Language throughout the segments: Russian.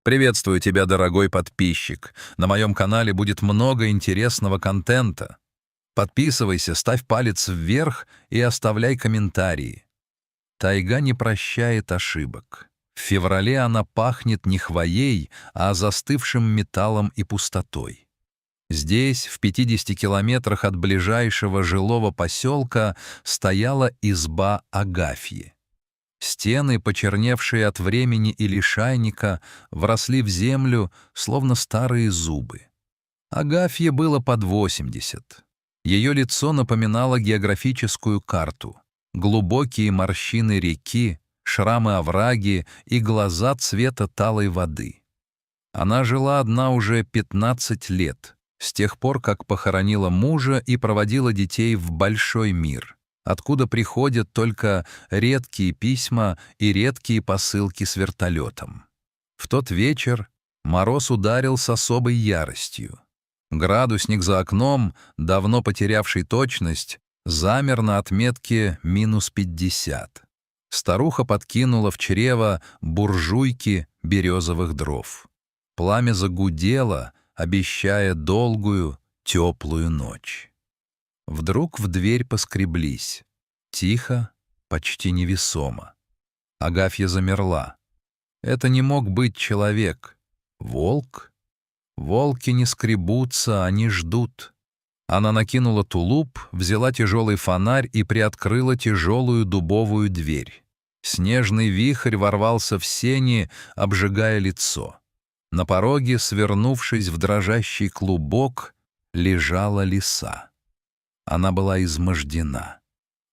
Приветствую тебя, дорогой подписчик. На моем канале будет много интересного контента. Подписывайся, ставь палец вверх и оставляй комментарии. Тайга не прощает ошибок. В феврале она пахнет не хвоей, а застывшим металлом и пустотой. Здесь, в 50 километрах от ближайшего жилого поселка, стояла изба Агафьи. Стены, почерневшие от времени и лишайника, вросли в землю, словно старые зубы. Агафье было под 80. Ее лицо напоминало географическую карту. Глубокие морщины реки, шрамы овраги и глаза цвета талой воды. Она жила одна уже 15 лет, с тех пор, как похоронила мужа и проводила детей в большой мир, откуда приходят только редкие письма и редкие посылки с вертолетом. В тот вечер мороз ударил с особой яростью. Градусник за окном, давно потерявший точность, замер на отметке -50. Старуха подкинула в чрево буржуйки березовых дров. Пламя загудело, обещая долгую, теплую ночь. Вдруг в дверь поскреблись. Тихо, почти невесомо. Агафья замерла. Это не мог быть человек. Волк? Волки не скребутся, они ждут. Она накинула тулуп, взяла тяжелый фонарь и приоткрыла тяжелую дубовую дверь. Снежный вихрь ворвался в сени, обжигая лицо. На пороге, свернувшись в дрожащий клубок, лежала лиса. Она была измождена.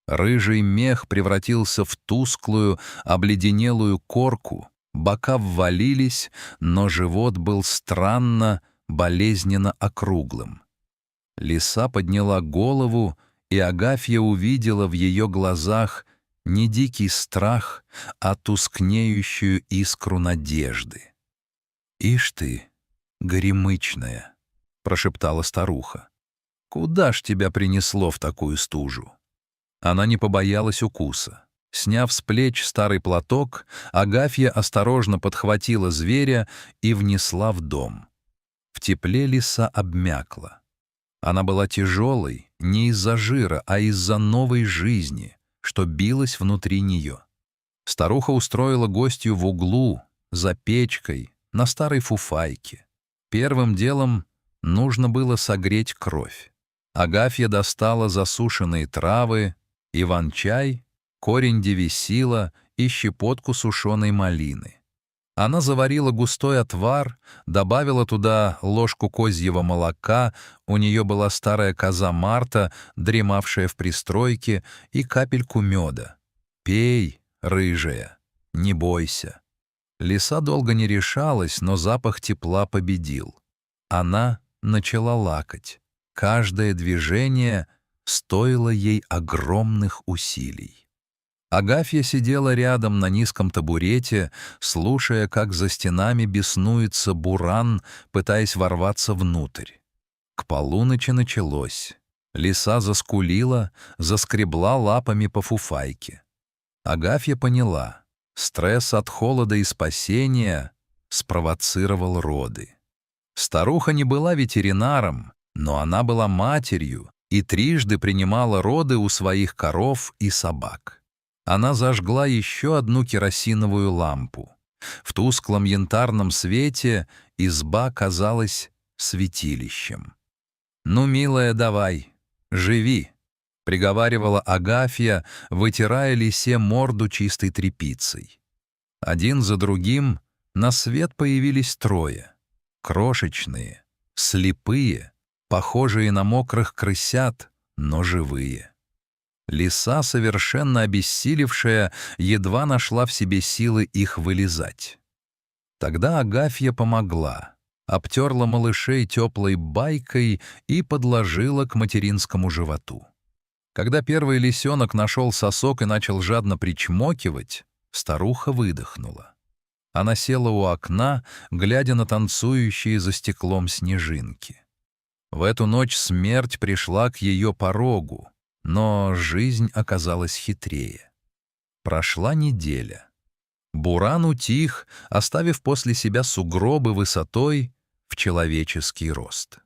Рыжий мех превратился в тусклую, обледенелую корку, бока ввалились, но живот был странно, болезненно округлым. Лиса подняла голову, и Агафья увидела в ее глазах не дикий страх, а тускнеющую искру надежды. «Ишь ты, горемычная!» — прошептала старуха. «Куда ж тебя принесло в такую стужу?» Она не побоялась укуса. Сняв с плеч старый платок, Агафья осторожно подхватила зверя и внесла в дом. В тепле лиса обмякла. Она была тяжелой не из-за жира, а из-за новой жизни, что билась внутри нее. Старуха устроила гостью в углу, за печкой, на старой фуфайке. Первым делом нужно было согреть кровь. Агафья достала засушенные травы, иван-чай, корень девисила и щепотку сушеной малины. Она заварила густой отвар, добавила туда ложку козьего молока, у нее была старая коза Марта, дремавшая в пристройке, и капельку меда. «Пей, рыжая, не бойся». Лиса долго не решалась, но запах тепла победил. Она начала лакать. Каждое движение стоило ей огромных усилий. Агафья сидела рядом на низком табурете, слушая, как за стенами беснуется буран, пытаясь ворваться внутрь. К полуночи началось. Лиса заскулила, заскребла лапами по фуфайке. Агафья поняла. Стресс от холода и спасения спровоцировал роды. Старуха не была ветеринаром, но она была матерью и трижды принимала роды у своих коров и собак. Она зажгла еще одну керосиновую лампу. В тусклом янтарном свете изба казалась святилищем. «Ну, милая, давай, живи», — приговаривала Агафья, вытирая лисе морду чистой тряпицей. Один за другим на свет появились трое. Крошечные, слепые, похожие на мокрых крысят, но живые. Лиса, совершенно обессилевшая, едва нашла в себе силы их вылизать. Тогда Агафья помогла, обтерла малышей теплой байкой и подложила к материнскому животу. Когда первый лисенок нашел сосок и начал жадно причмокивать, старуха выдохнула. Она села у окна, глядя на танцующие за стеклом снежинки. В эту ночь смерть пришла к ее порогу, но жизнь оказалась хитрее. Прошла неделя. Буран утих, оставив после себя сугробы высотой в человеческий рост.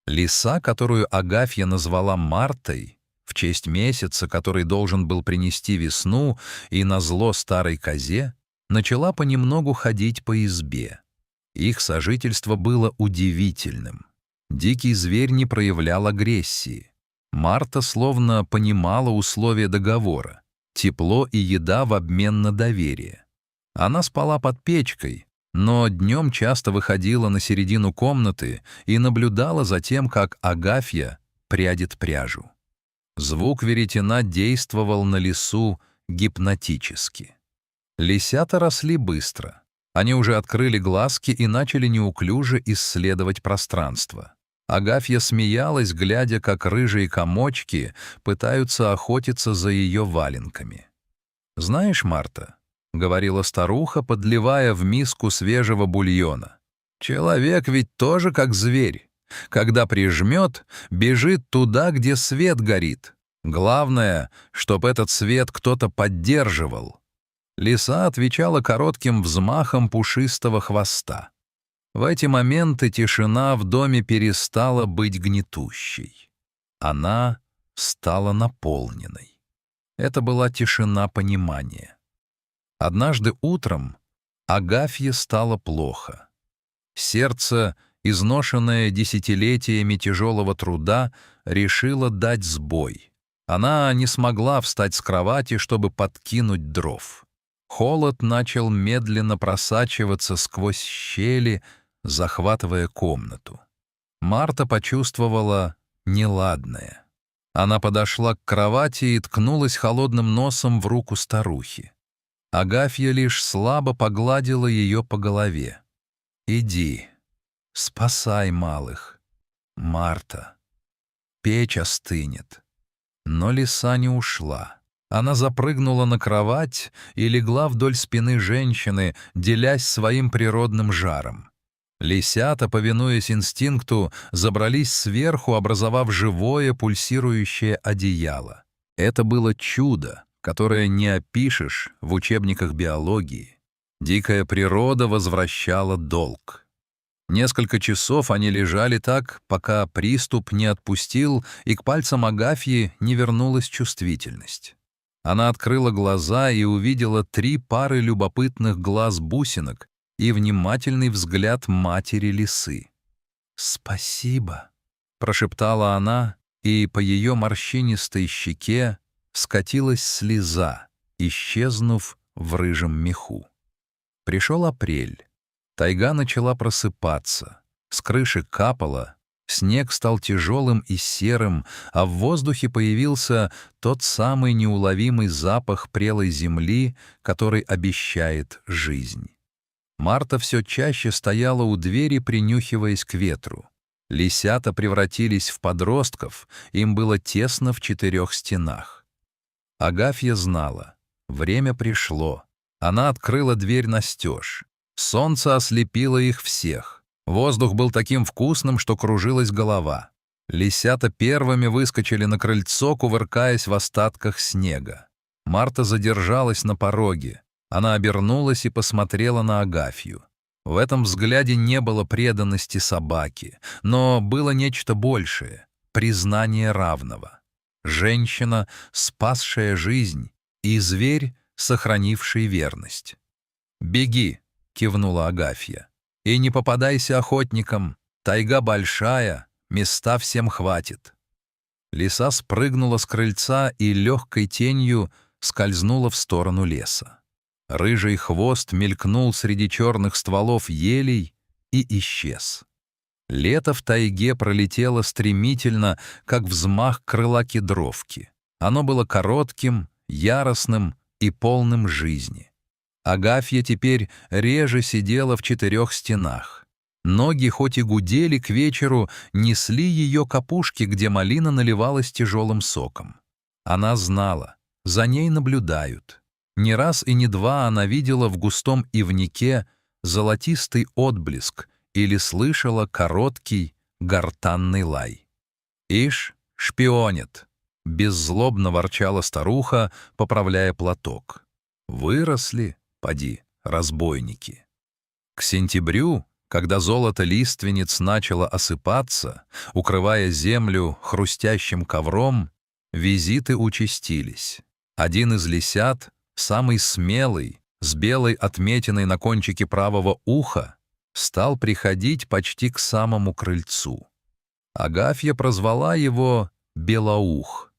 Лиса, которую Агафья назвала Мартой, в честь месяца, который должен был принести весну, и назло старой козе, начала понемногу ходить по избе. Их сожительство было удивительным. Дикий зверь не проявлял агрессии. Марта словно понимала условия договора: тепло и еда в обмен на доверие. Она спала под печкой, но днем часто выходила на середину комнаты и наблюдала за тем, как Агафья прядет пряжу. Звук веретена действовал на лису гипнотически. Лисята росли быстро. Они уже открыли глазки и начали неуклюже исследовать пространство. Агафья смеялась, глядя, как рыжие комочки пытаются охотиться за ее валенками. «Знаешь, Марта, — говорила старуха, подливая в миску свежего бульона, — человек ведь тоже как зверь. Когда прижмет, бежит туда, где свет горит. Главное, чтоб этот свет кто-то поддерживал». Лиса отвечала коротким взмахом пушистого хвоста. В эти моменты тишина в доме перестала быть гнетущей. Она стала наполненной. Это была тишина понимания. Однажды утром Агафье стало плохо. Сердце, изношенное десятилетиями тяжелого труда, решило дать сбой. Она не смогла встать с кровати, чтобы подкинуть дров. Холод начал медленно просачиваться сквозь щели, захватывая комнату. Марта почувствовала неладное. Она подошла к кровати и ткнулась холодным носом в руку старухи. Агафья лишь слабо погладила ее по голове. «Иди, спасай малых, Марта. Печь остынет». Но лиса не ушла. Она запрыгнула на кровать и легла вдоль спины женщины, делясь своим природным жаром. Лисята, повинуясь инстинкту, забрались сверху, образовав живое пульсирующее одеяло. Это было чудо, которое не опишешь в учебниках биологии. Дикая природа возвращала долг. Несколько часов они лежали так, пока приступ не отпустил и к пальцам Агафьи не вернулась чувствительность. Она открыла глаза и увидела 3 пары любопытных глаз-бусинок и внимательный взгляд матери лисы. «Спасибо», — прошептала она, и по ее морщинистой щеке скатилась слеза, исчезнув в рыжем меху. Пришел апрель. Тайга начала просыпаться. С крыши капало, снег стал тяжелым и серым, а в воздухе появился тот самый неуловимый запах прелой земли, который обещает жизнь. Марта все чаще стояла у двери, принюхиваясь к ветру. Лисята превратились в подростков, им было тесно в 4 стенах. Агафья знала, время пришло. Она открыла дверь настежь. Солнце ослепило их всех. Воздух был таким вкусным, что кружилась голова. Лисята первыми выскочили на крыльцо, кувыркаясь в остатках снега. Марта задержалась на пороге. Она обернулась и посмотрела на Агафью. В этом взгляде не было преданности собаке, но было нечто большее — признание равного. Женщина, спасшая жизнь, и зверь, сохранивший верность. «Беги!» — кивнула Агафья. «И не попадайся охотникам. Тайга большая, места всем хватит». Лиса спрыгнула с крыльца и легкой тенью скользнула в сторону леса. Рыжий хвост мелькнул среди черных стволов елей и исчез. Лето в тайге пролетело стремительно, как взмах крыла кедровки. Оно было коротким, яростным и полным жизни. Агафья теперь реже сидела в 4 стенах. Ноги, хоть и гудели к вечеру, несли ее к опушке, где малина наливалась тяжелым соком. Она знала, за ней наблюдают. Не раз и не два она видела в густом ивнике золотистый отблеск или слышала короткий гортанный лай. «Ишь, шпионит!» — беззлобно ворчала старуха, поправляя платок. «Выросли, поди, разбойники. К сентябрю, когда золото лиственниц начало осыпаться, укрывая землю хрустящим ковром, визиты участились. Один из лисят, самый смелый, с белой отметиной на кончике правого уха, стал приходить почти к самому крыльцу. Агафья прозвала его Белоух.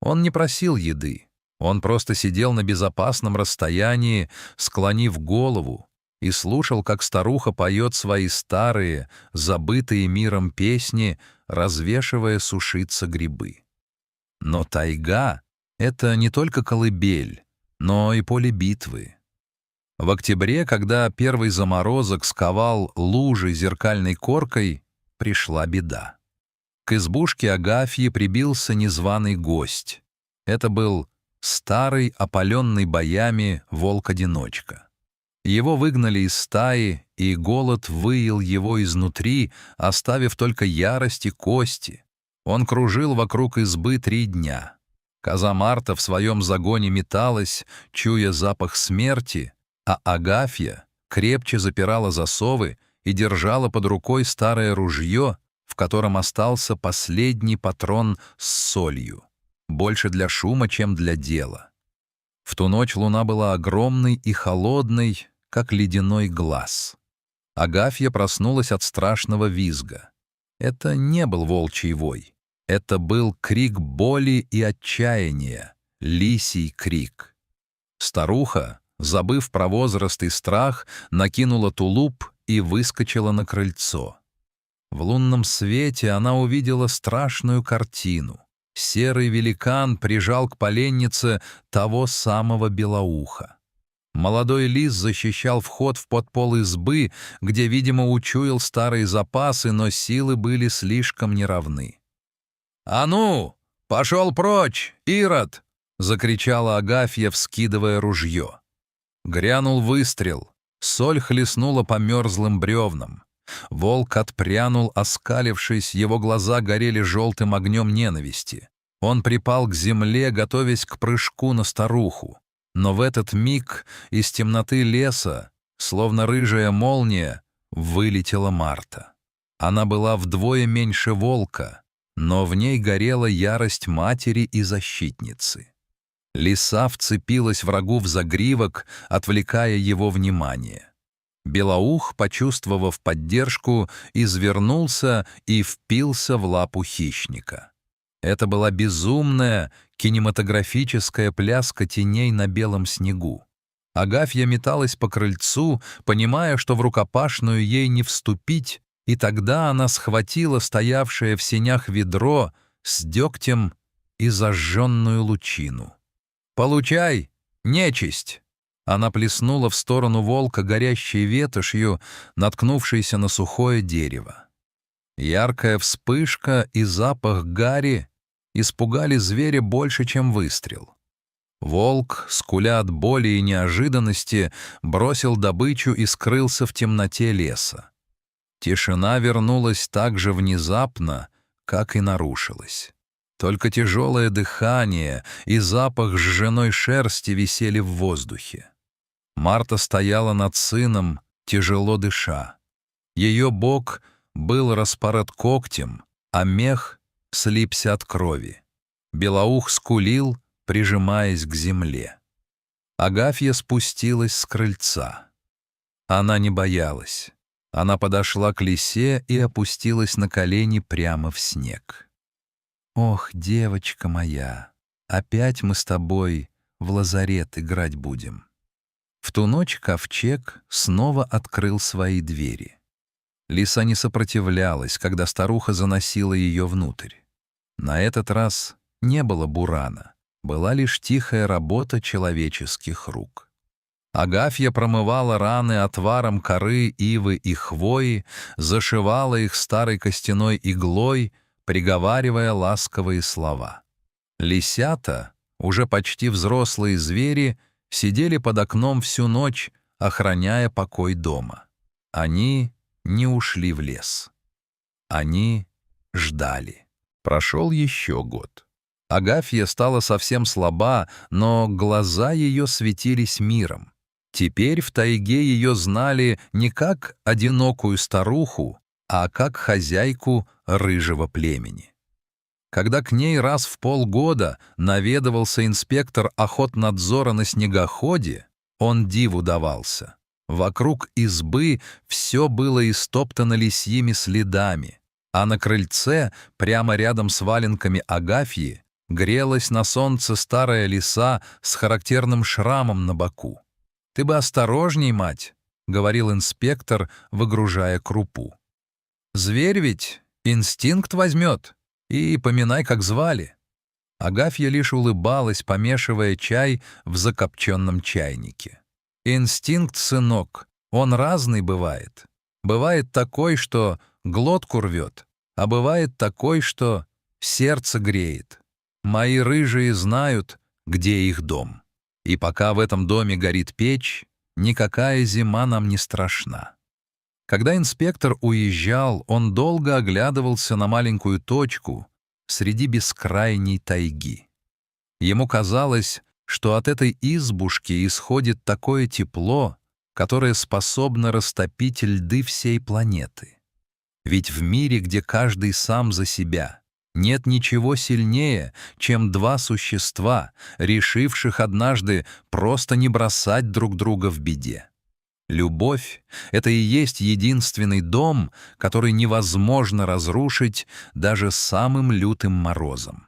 Он не просил еды, он просто сидел на безопасном расстоянии, склонив голову, и слушал, как старуха поет свои старые, забытые миром песни, развешивая сушиться грибы. Но тайга — это не только колыбель, но и поле битвы. В октябре, когда первый заморозок сковал лужи зеркальной коркой, пришла беда. К избушке Агафьи прибился незваный гость. Это был старый, опаленный боями волк-одиночка. Его выгнали из стаи, и голод выел его изнутри, оставив только ярость и кости. Он кружил вокруг избы 3 дня. Коза Марта в своем загоне металась, чуя запах смерти, а Агафья крепче запирала засовы и держала под рукой старое ружье, в котором остался последний патрон с солью, больше для шума, чем для дела. В ту ночь луна была огромной и холодной, как ледяной глаз. Агафья проснулась от страшного визга. Это не был волчий вой. Это был крик боли и отчаяния, лисий крик. Старуха, забыв про возраст и страх, накинула тулуп и выскочила на крыльцо. В лунном свете она увидела страшную картину. Серый великан прижал к поленнице того самого Белоуха. Молодой лис защищал вход в подпол избы, где, видимо, учуял старые запасы, но силы были слишком неравны. «А ну, пошел прочь, Ирод!» — закричала Агафья, вскидывая ружье. Грянул выстрел, соль хлестнула по мерзлым бревнам. Волк отпрянул, оскалившись, его глаза горели желтым огнем ненависти. Он припал к земле, готовясь к прыжку на старуху. Но в этот миг из темноты леса, словно рыжая молния, вылетела Марта. Она была вдвое меньше волка, но в ней горела ярость матери и защитницы. Лиса вцепилась врагу в загривок, отвлекая его внимание. Белоух, почувствовав поддержку, извернулся и впился в лапу хищника. Это была безумная, кинематографическая пляска теней на белом снегу. Агафья металась по крыльцу, понимая, что в рукопашную ей не вступить, и тогда она схватила стоявшее в сенях ведро с дегтем и зажженную лучину. «Получай, нечисть!» Она плеснула в сторону волка горящей ветошью, наткнувшейся на сухое дерево. Яркая вспышка и запах гари испугали зверя больше, чем выстрел. Волк, скуля от боли и неожиданности, бросил добычу и скрылся в темноте леса. Тишина вернулась так же внезапно, как и нарушилась. Только тяжелое дыхание и запах сжженной шерсти висели в воздухе. Марта стояла над сыном, тяжело дыша. Ее бок был распорот когтем, а мех слипся от крови. Белоух скулил, прижимаясь к земле. Агафья спустилась с крыльца. Она не боялась. Она подошла к лисе и опустилась на колени прямо в снег. «Ох, девочка моя, опять мы с тобой в лазарет играть будем». В ту ночь ковчег снова открыл свои двери. Лиса не сопротивлялась, когда старуха заносила ее внутрь. На этот раз не было бурана, была лишь тихая работа человеческих рук. Агафья промывала раны отваром коры, ивы и хвои, зашивала их старой костяной иглой, приговаривая ласковые слова. Лисята, уже почти взрослые звери, сидели под окном всю ночь, охраняя покой дома. Они не ушли в лес. Они ждали. Прошел еще год. Агафья стала совсем слаба, но глаза ее светились миром. Теперь в тайге ее знали не как одинокую старуху, а как хозяйку рыжего племени. Когда к ней раз в полгода наведывался инспектор охотнадзора на снегоходе, он диву давался. Вокруг избы все было истоптано лисьими следами, а на крыльце, прямо рядом с валенками Агафьи, грелась на солнце старая лиса с характерным шрамом на боку. «Ты бы осторожней, мать», — говорил инспектор, выгружая крупу. «Зверь ведь инстинкт возьмет, и поминай, как звали». Агафья лишь улыбалась, помешивая чай в закопченном чайнике. «Инстинкт, сынок, он разный бывает. Бывает такой, что глотку рвет, а бывает такой, что сердце греет. Мои рыжие знают, где их дом. И пока в этом доме горит печь, никакая зима нам не страшна». Когда инспектор уезжал, он долго оглядывался на маленькую точку среди бескрайней тайги. Ему казалось, что от этой избушки исходит такое тепло, которое способно растопить льды всей планеты. Ведь в мире, где каждый сам за себя, нет ничего сильнее, чем два существа, решивших однажды просто не бросать друг друга в беде. Любовь — это и есть единственный дом, который невозможно разрушить даже самым лютым морозом.